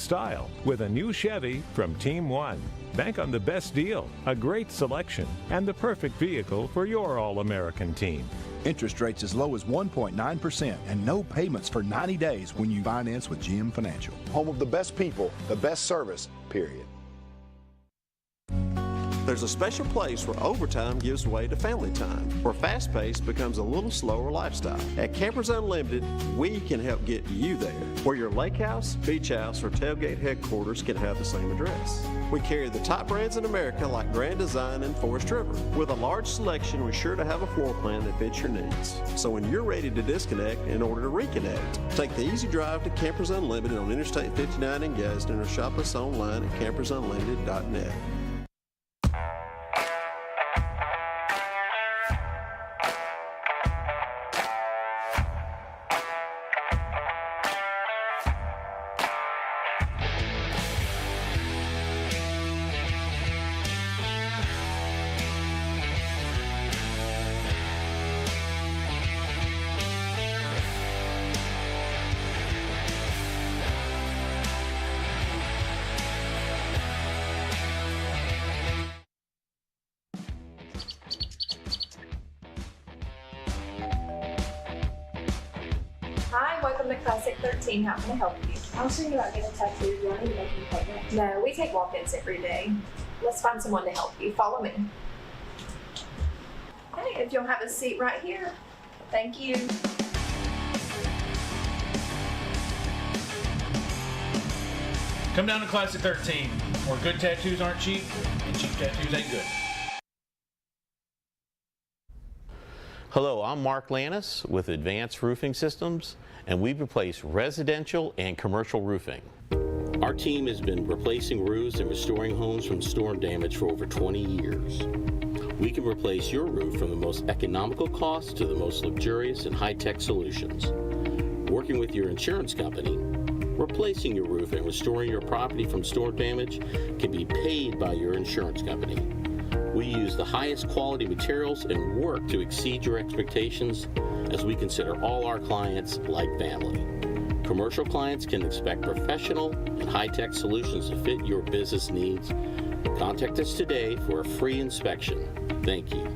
style with a new Chevy from Team One. Bank on the best deal, a great selection, and the perfect vehicle for your all-American team. Interest rates as low as 1.9% and no payments for 90 days when you finance with GM Financial. Home of the best people, the best service, period. There's a special place where overtime gives way to family time, where fast pace becomes a little slower lifestyle. At Campers Unlimited, we can help get you there, where your lake house, beach house, or tailgate headquarters can have the same address. We carry the top brands in America like Grand Design and Forest River. With a large selection, we're sure to have a floor plan that fits your needs. So when you're ready to disconnect in order to reconnect, take the easy drive to Campers Unlimited on Interstate 59 in Gadsden or shop us online at campersunlimited.net. Hi, welcome to Classic 13. How can I help you? I was thinking about getting a tattoo. Do I need to make an appointment? No, we take walk-ins every day. Let's find someone to help you. Follow me. Okay, if you'll have a seat right here. Thank you. Come down to Classic 13, where good tattoos aren't cheap and cheap tattoos ain't good. Hello, I'm Mark Lannis with Advanced Roofing Systems, and we replace residential and commercial roofing. Our team has been replacing roofs and restoring homes from storm damage for over 20 years. We can replace your roof from the most economical cost to the most luxurious and high-tech solutions. Working with your insurance company, replacing your roof and restoring your property from storm damage can be paid by your insurance company. We use the highest quality materials and work to exceed your expectations as we consider all our clients like family. Commercial clients can expect professional and high-tech solutions to fit your business needs. Contact us today for a free inspection. Thank you.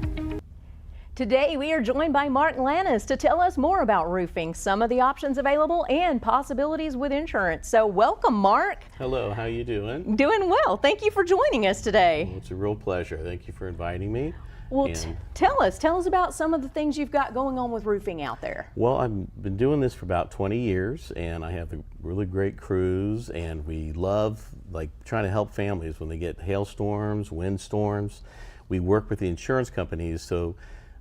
Today we are joined by Mark Lannis to tell us more about roofing, some of the options available, and possibilities with insurance. So welcome, Mark. Hello, how you doing? Doing well. Thank you for joining us today. Well, it's a real pleasure. Thank you for inviting me. Well, tell us about some of the things you've got going on with roofing out there. Well, I've been doing this for about 20 years, and I have a really great crews, and we love trying to help families when they get hailstorms, windstorms. We work with the insurance companies so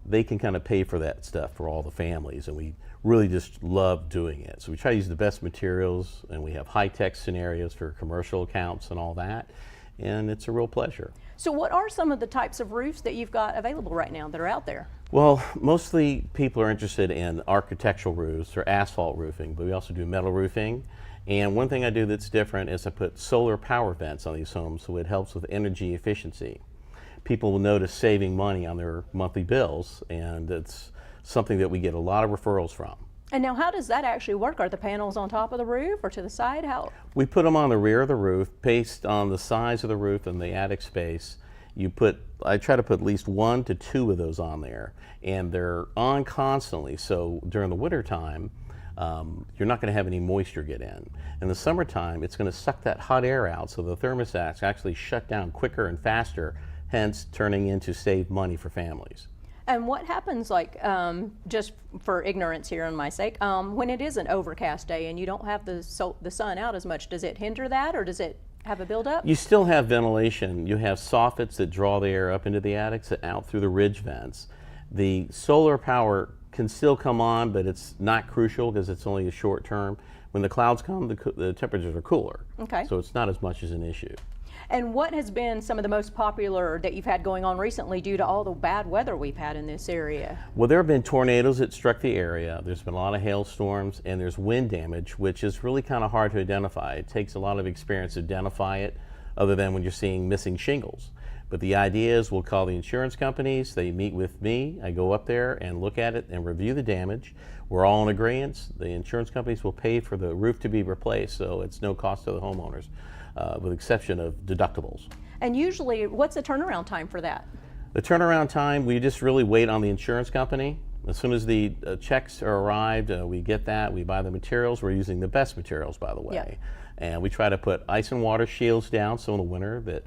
they can kind of pay for that stuff for all the families, and we really just love doing it. So we try to use the best materials, and we have high-tech scenarios for commercial accounts and all that, and it's a real pleasure. So what are some of the types of roofs that you've got available right now that are out there? Well, mostly people are interested in architectural roofs or asphalt roofing, but we also do metal roofing. And one thing I do that's different is I put solar power vents on these homes, so it helps with energy efficiency. People will notice saving money on their monthly bills, and it's something that we get a lot of referrals from. And now how does that actually work? Are the panels on top of the roof or to the side? How? We put them on the rear of the roof based on the size of the roof and the attic space. I try to put at least 1 to 2 of those on there, and they're on constantly, so during the winter time you're not going to have any moisture get in. In the summertime it's going to suck that hot air out, so the thermostats actually shut down quicker and faster, hence turning into save money for families. And what happens, just for ignorance here on my sake, when it is an overcast day and you don't have the sun out as much, does it hinder that, or does it have a buildup? You still have ventilation. You have soffits that draw the air up into the attics and out through the ridge vents. The solar power can still come on, but it's not crucial because it's only a short term. When the clouds come, the temperatures are cooler. Okay. So it's not as much as an issue. And what has been some of the most popular that you've had going on recently due to all the bad weather we've had in this area? Well, there have been tornadoes that struck the area. There's been a lot of hailstorms, and there's wind damage, which is really kind of hard to identify. It takes a lot of experience to identify it, other than when you're seeing missing shingles. But the idea is we'll call the insurance companies, they meet with me, I go up there and look at it and review the damage. We're all in agreement. The insurance companies will pay for the roof to be replaced, so it's no cost to the homeowners, with the exception of deductibles. And usually, what's the turnaround time for that? The turnaround time, we just really wait on the insurance company. As soon as the checks are arrived, we get that, we buy the materials. We're using the best materials, by the way. Yep. And we try to put ice and water shields down so in the winter that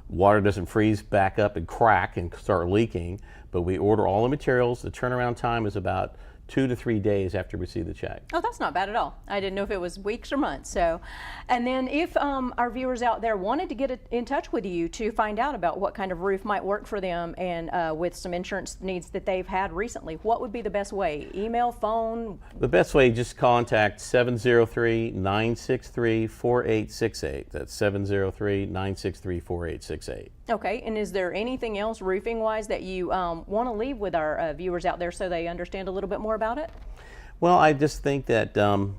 water doesn't freeze back up and crack and start leaking. But we order all the materials. The turnaround time is about 2 to 3 days after we receive the check. Oh, that's not bad at all. I didn't know if it was weeks or months. So, and then if our viewers out there wanted to get in touch with you to find out about what kind of roof might work for them and with some insurance needs that they've had recently, what would be the best way? Email, phone? The best way, just contact 703-963-4868. That's 703-963-4868. Okay, and is there anything else roofing-wise that you want to leave with our viewers out there so they understand a little bit more about it? Well, I just think that the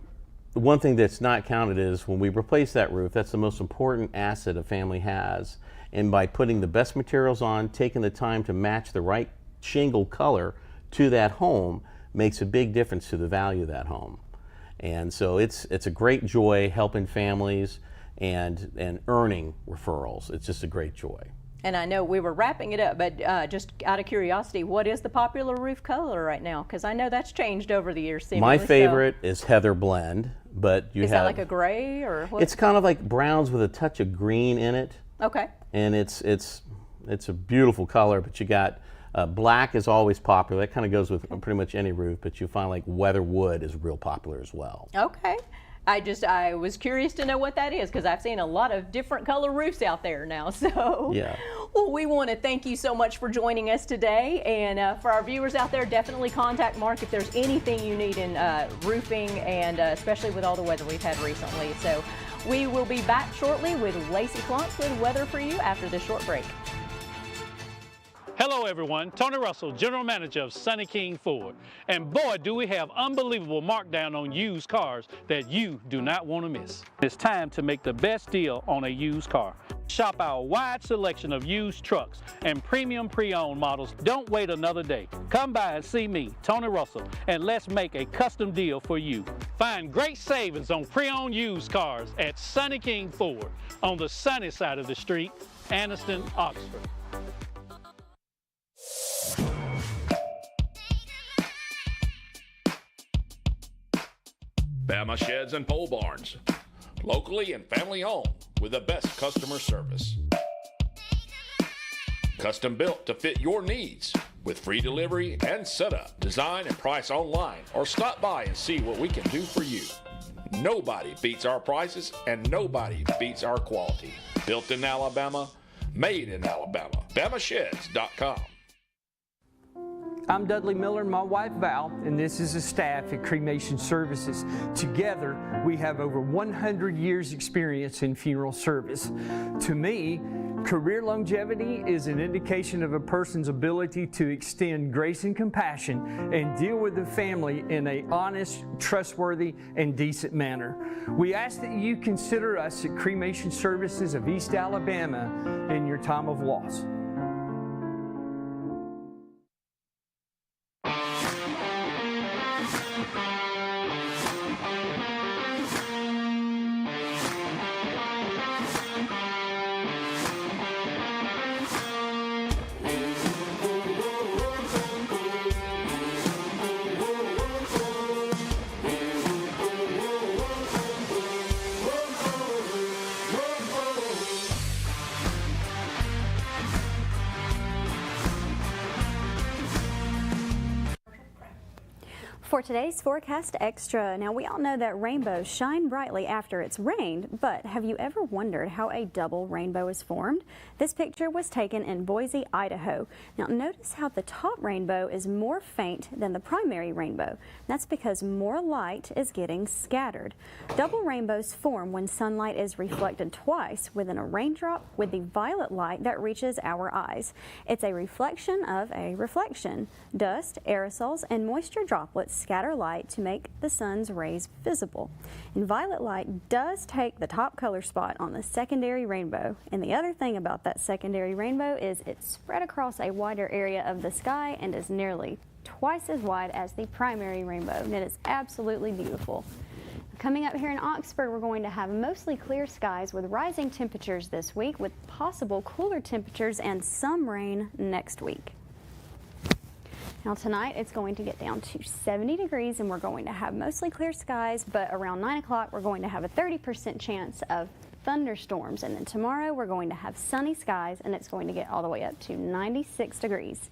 one thing that's not counted is when we replace that roof, that's the most important asset a family has. And by putting the best materials on, taking the time to match the right shingle color to that home makes a big difference to the value of that home. And so it's a great joy helping families and earning referrals. It's just a great joy. And I know we were wrapping it up, but just out of curiosity, what is the popular roof color right now? Because I know that's changed over the years. My favorite is Heather Blend, but you is have... that like a gray or what? It's kind of like browns with a touch of green in it. Okay. And it's a beautiful color, but you got black is always popular. That kind of goes with pretty much any roof, but you find like weather wood is real popular as well. Okay. I was curious to know what that is because I've seen a lot of different color roofs out there now. So, yeah. Well, we want to thank you so much for joining us today. And for our viewers out there, definitely contact Mark if there's anything you need in roofing and especially with all the weather we've had recently. So we will be back shortly with Lacey Clumps with weather for you after this short break. Hello everyone, Tony Russell, General Manager of Sonny King Ford. And boy, do we have unbelievable markdown on used cars that you do not want to miss. It's time to make the best deal on a used car. Shop our wide selection of used trucks and premium pre-owned models. Don't wait another day. Come by and see me, Tony Russell, and let's make a custom deal for you. Find great savings on pre-owned used cars at Sonny King Ford on the sunny side of the street, Anniston, Oxford. Bama Sheds and Pole Barns, locally and family owned with the best customer service. Custom built to fit your needs with free delivery and setup. Design and price online or stop by and see what we can do for you. Nobody beats our prices and nobody beats our quality. Built in Alabama, made in Alabama. BamaSheds.com. I'm Dudley Miller and my wife Val, and this is the staff at Cremation Services. Together, we have over 100 years experience in funeral service. To me, career longevity is an indication of a person's ability to extend grace and compassion and deal with the family in an honest, trustworthy, and decent manner. We ask that you consider us at Cremation Services of East Alabama in your time of loss. For today's Forecast Extra, now we all know that rainbows shine brightly after it's rained, but have you ever wondered how a double rainbow is formed? This picture was taken in Boise, Idaho. Now notice how the top rainbow is more faint than the primary rainbow. That's because more light is getting scattered. Double rainbows form when sunlight is reflected twice within a raindrop with the violet light that reaches our eyes. It's a reflection of a reflection. Dust, aerosols, and moisture droplets scatter light to make the sun's rays visible. And violet light does take the top color spot on the secondary rainbow. And the other thing about that secondary rainbow is it's spread across a wider area of the sky and is nearly twice as wide as the primary rainbow. And it is absolutely beautiful. Coming up here in Oxford, we're going to have mostly clear skies with rising temperatures this week, with possible cooler temperatures and some rain next week. Now tonight it's going to get down to 70 degrees and we're going to have mostly clear skies, but around 9 o'clock we're going to have a 30% chance of thunderstorms. And then tomorrow we're going to have sunny skies and it's going to get all the way up to 96 degrees.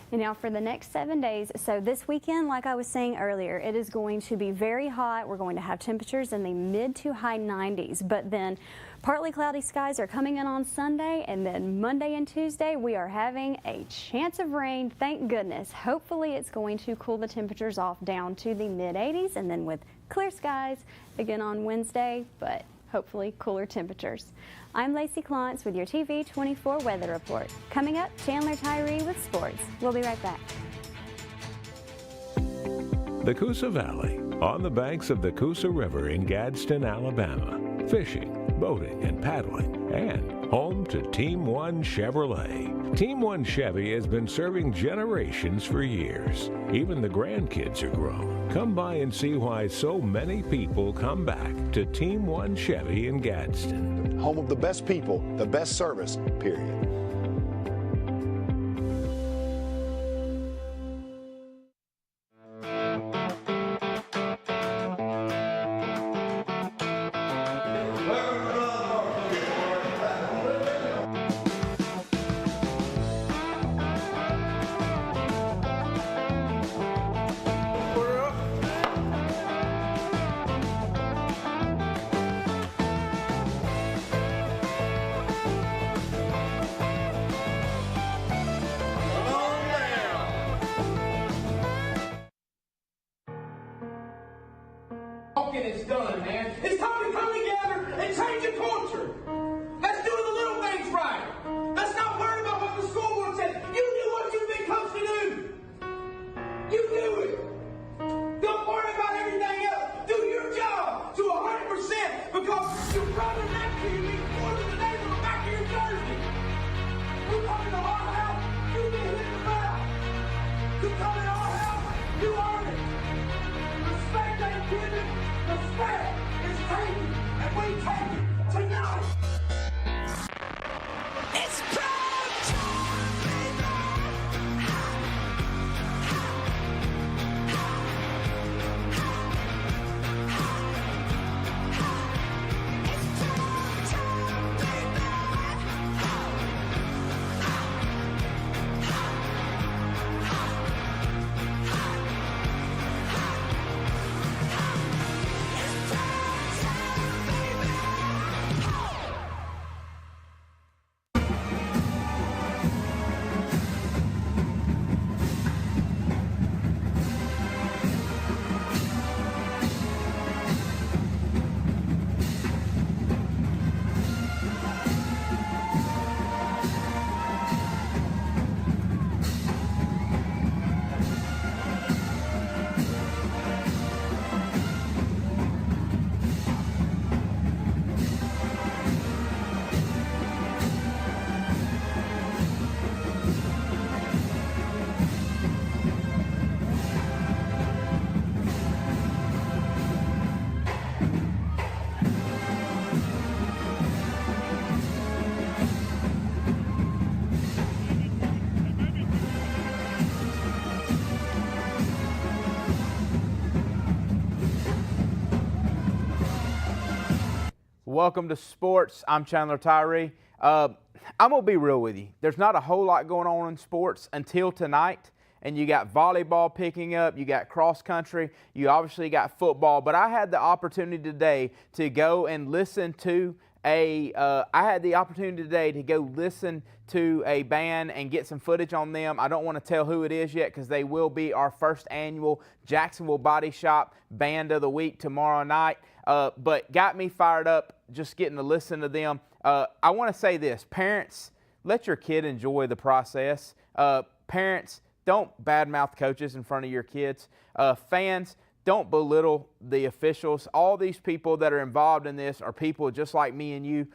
And now for the next 7 days, so this weekend, like I was saying earlier, it is going to be very hot. We're going to have temperatures in the mid to high 90s, but then partly cloudy skies are coming in on Sunday, and then Monday and Tuesday, we are having a chance of rain, thank goodness. Hopefully it's going to cool the temperatures off down to the mid 80s, and then with clear skies again on Wednesday, but hopefully cooler temperatures. I'm Lacey Klontz with your TV 24 weather report. Coming up, Chandler Tyree with sports. We'll be right back. The Coosa Valley, on the banks of the Coosa River in Gadsden, Alabama. Fishing, boating, and paddling, and home to Team One Chevrolet. Team One Chevy has been serving generations for years. Even the grandkids are grown. Come by and see why so many people come back to Team One Chevy in Gadsden. Home of the best people, the best service, period. It's done, man. It's time to come together and change the culture. Let's do the little things right. Let's not worry about what the school board says. You do what you've been coached to do. You do it. Don't worry about everything else. Do your job to 100% because your brother next to you means more than the name on the back of your jersey. You come into our house, you get hit in the mouth. You come in our house, you earn it. Respect ain't given. Respect is taken, and we take it tonight. It's prime time, baby. It's prime time, baby. Welcome to sports. I'm Chandler Tyree. I'm going to be real with you. There's not a whole lot going on in sports until tonight. And you got volleyball picking up, you got cross country, you obviously got football. But I had the opportunity today to go and listen to a band and get some footage on them. I don't want to tell who it is yet because they will be our first annual Jacksonville Body Shop Band of the Week tomorrow night. But got me fired up just getting to listen to them. I want to say this, parents, let your kid enjoy the process. Parents, don't badmouth coaches in front of your kids. Fans, don't belittle the officials. All these people that are involved in this are people just like me and you.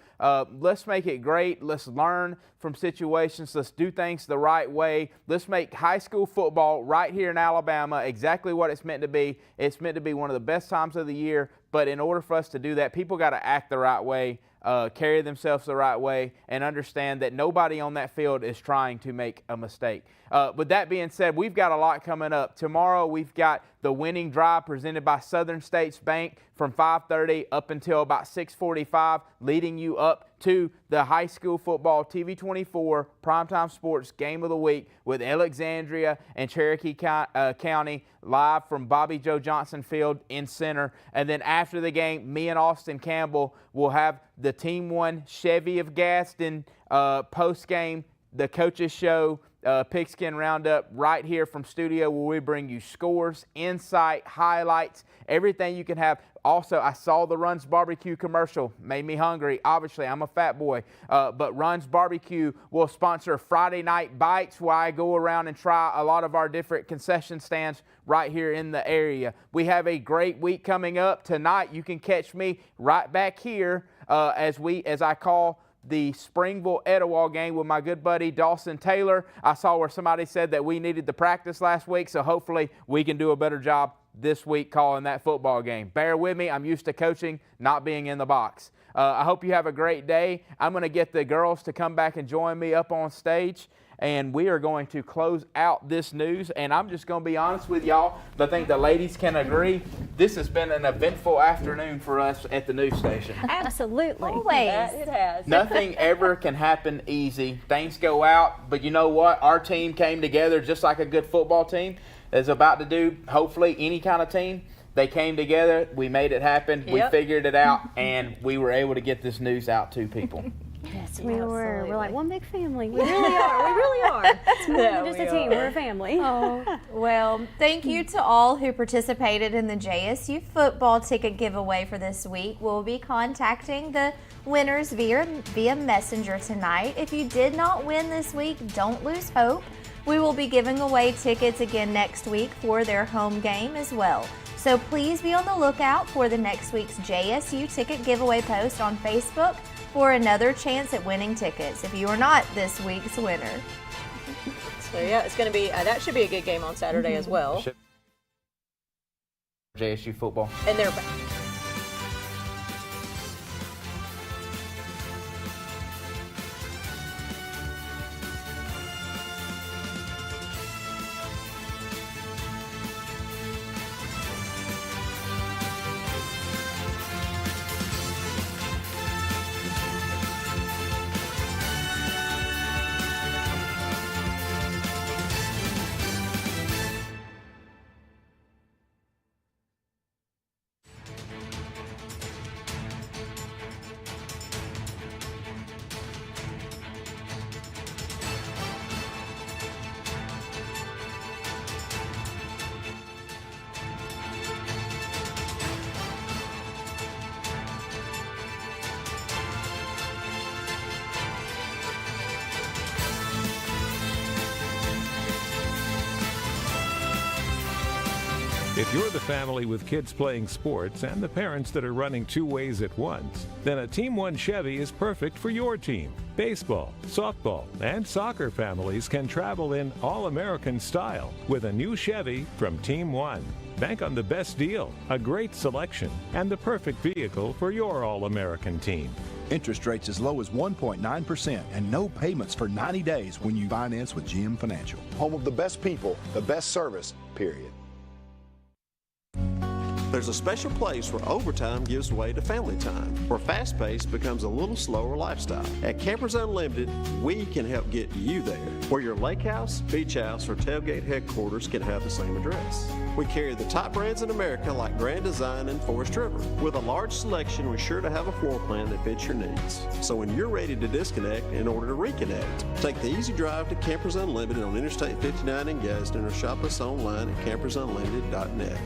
Let's make it great. Let's learn from situations. Let's do things the right way. Let's make high school football right here in Alabama exactly what it's meant to be. It's meant to be one of the best times of the year, but in order for us to do that, people got to act the right way, carry themselves the right way, and understand that nobody on that field is trying to make a mistake. With that being said, we've got a lot coming up. Tomorrow we've got the winning drive presented by Southern States Bank from 5:30 up until about 6:45, leading you up to the high school football TV24 Primetime Sports Game of the Week with Alexandria and Cherokee County live from Bobby Joe Johnson Field in center. And then after the game, me and Austin Campbell will have the Team 1 Chevy of Gadsden post-game, the coaches show, Pigskin Roundup right here from studio where we bring you scores, insight, highlights, everything you can have. Also, I saw the Runs Barbecue commercial. Made me hungry. Obviously, I'm a fat boy. But Runs Barbecue will sponsor Friday Night Bites where I go around and try a lot of our different concession stands right here in the area. We have a great week coming up. Tonight, you can catch me right back here as I call the Springville Etowah game with my good buddy Dawson Taylor. I saw where somebody said that we needed to practice last week, so hopefully we can do a better job this week calling that football game. Bear with me. I'm used to coaching, not being in the box. I hope you have a great day. I'm going to get the girls to come back and join me up on stage, and we are going to close out this news. And I'm just going to be honest with y'all. I think the ladies can agree. This has been an eventful afternoon for us at the news station. Absolutely. Always. It has. Nothing ever can happen easy. Things go out, but you know what? Our team came together just like a good football team is about to do, hopefully, any kind of team. They came together. We made it happen. Yep. We figured it out, and we were able to get this news out to people. Yes, we were. We're like one big family. We really are. We really are. It's more than just a team. We're a family. Oh, well, thank you to all who participated in the JSU football ticket giveaway for this week. We'll be contacting the winners via Messenger tonight. If you did not win this week, don't lose hope. We will be giving away tickets again next week for their home game as well. So please be on the lookout for the next week's JSU ticket giveaway post on Facebook for another chance at winning tickets if you are not this week's winner. So yeah, it's going to be, that should be a good game on Saturday as well. JSU football. And they're If you're the family with kids playing sports and the parents that are running two ways at once, then a Team 1 Chevy is perfect for your team. Baseball, softball, and soccer families can travel in all-American style with a new Chevy from Team 1. Bank on the best deal, a great selection, and the perfect vehicle for your all-American team. Interest rates as low as 1.9% and no payments for 90 days when you finance with GM Financial. Home of the best people, the best service, period. There's a special place where overtime gives way to family time, where fast pace becomes a little slower lifestyle. At Campers Unlimited, we can help get you there, where your lake house, beach house, or tailgate headquarters can have the same address. We carry the top brands in America like Grand Design and Forest River. With a large selection, we're sure to have a floor plan that fits your needs. So when you're ready to disconnect in order to reconnect, take the easy drive to Campers Unlimited on Interstate 59 in Gadsden or shop us online at campersunlimited.net.